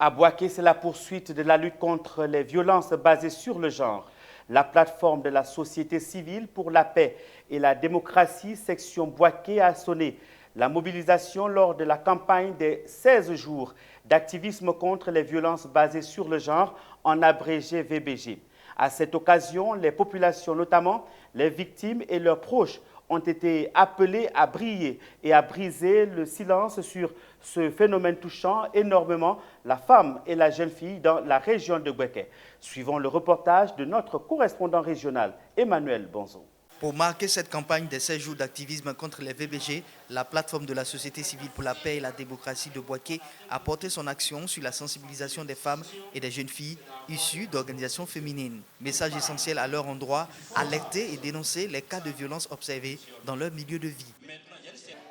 À Boaké, c'est la poursuite de la lutte contre les violences basées sur le genre. La plateforme de la société civile pour la paix et la démocratie, section Boaké, a sonné la mobilisation lors de la campagne des 16 jours d'activisme contre les violences basées sur le genre, en abrégé VBG. À cette occasion, les populations, notamment les victimes et leurs proches, ont été appelés à briller et à briser le silence sur ce phénomène touchant énormément la femme et la jeune fille dans la région de Boaké. Suivons le reportage de notre correspondant régional, Emmanuel Bonzo. Pour marquer cette campagne des 16 jours d'activisme contre les VBG, la plateforme de la société civile pour la paix et la démocratie de Boaké a porté son action sur la sensibilisation des femmes et des jeunes filles issues d'organisations féminines. Message essentiel à leur endroit, alerter et dénoncer les cas de violence observés dans leur milieu de vie.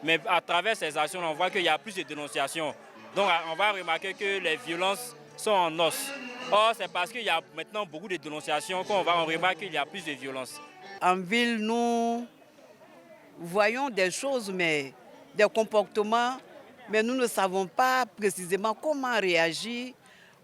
Mais à travers ces actions, on voit qu'il y a plus de dénonciations. Donc on va remarquer que les violences sont en os. Or, c'est parce qu'il y a maintenant beaucoup de dénonciations qu'on remarque qu'il y a plus de violence. En ville, nous voyons des choses, mais des comportements, mais nous ne savons pas précisément comment réagir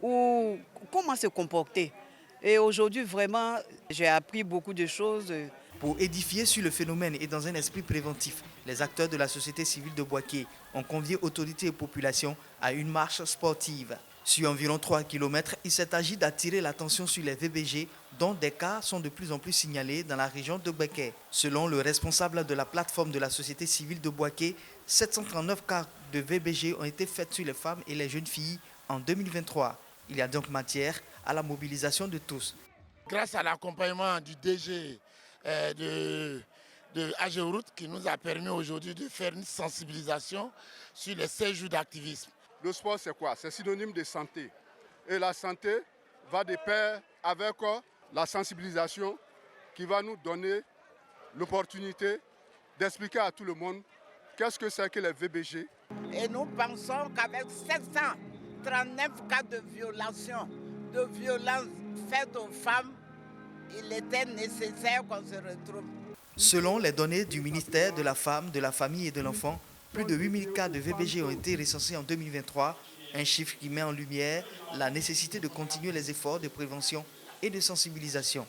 ou comment se comporter. Et aujourd'hui, vraiment, j'ai appris beaucoup de choses. Pour édifier sur le phénomène et dans un esprit préventif, les acteurs de la société civile de Boaké ont convié autorités et populations à une marche sportive. Sur environ 3 km, il s'est agi d'attirer l'attention sur les VBG, dont des cas sont de plus en plus signalés dans la région de Boaké. Selon le responsable de la plateforme de la société civile de Boaké, 739 cas de VBG ont été faits sur les femmes et les jeunes filles en 2023. Il y a donc matière à la mobilisation de tous. Grâce à l'accompagnement du DG de AGEROUTE qui nous a permis aujourd'hui de faire une sensibilisation sur les 16 jours d'activisme. Le sport, c'est quoi? C'est synonyme de santé. Et la santé va de pair avec la sensibilisation qui va nous donner l'opportunité d'expliquer à tout le monde qu'est-ce que c'est que les VBG. Et nous pensons qu'avec 739 cas de violence faites aux femmes, il était nécessaire qu'on se retrouve. Selon les données du ministère de la Femme, de la Famille et de l'Enfant, plus de 8000 cas de VBG ont été recensés en 2023, un chiffre qui met en lumière la nécessité de continuer les efforts de prévention et de sensibilisation.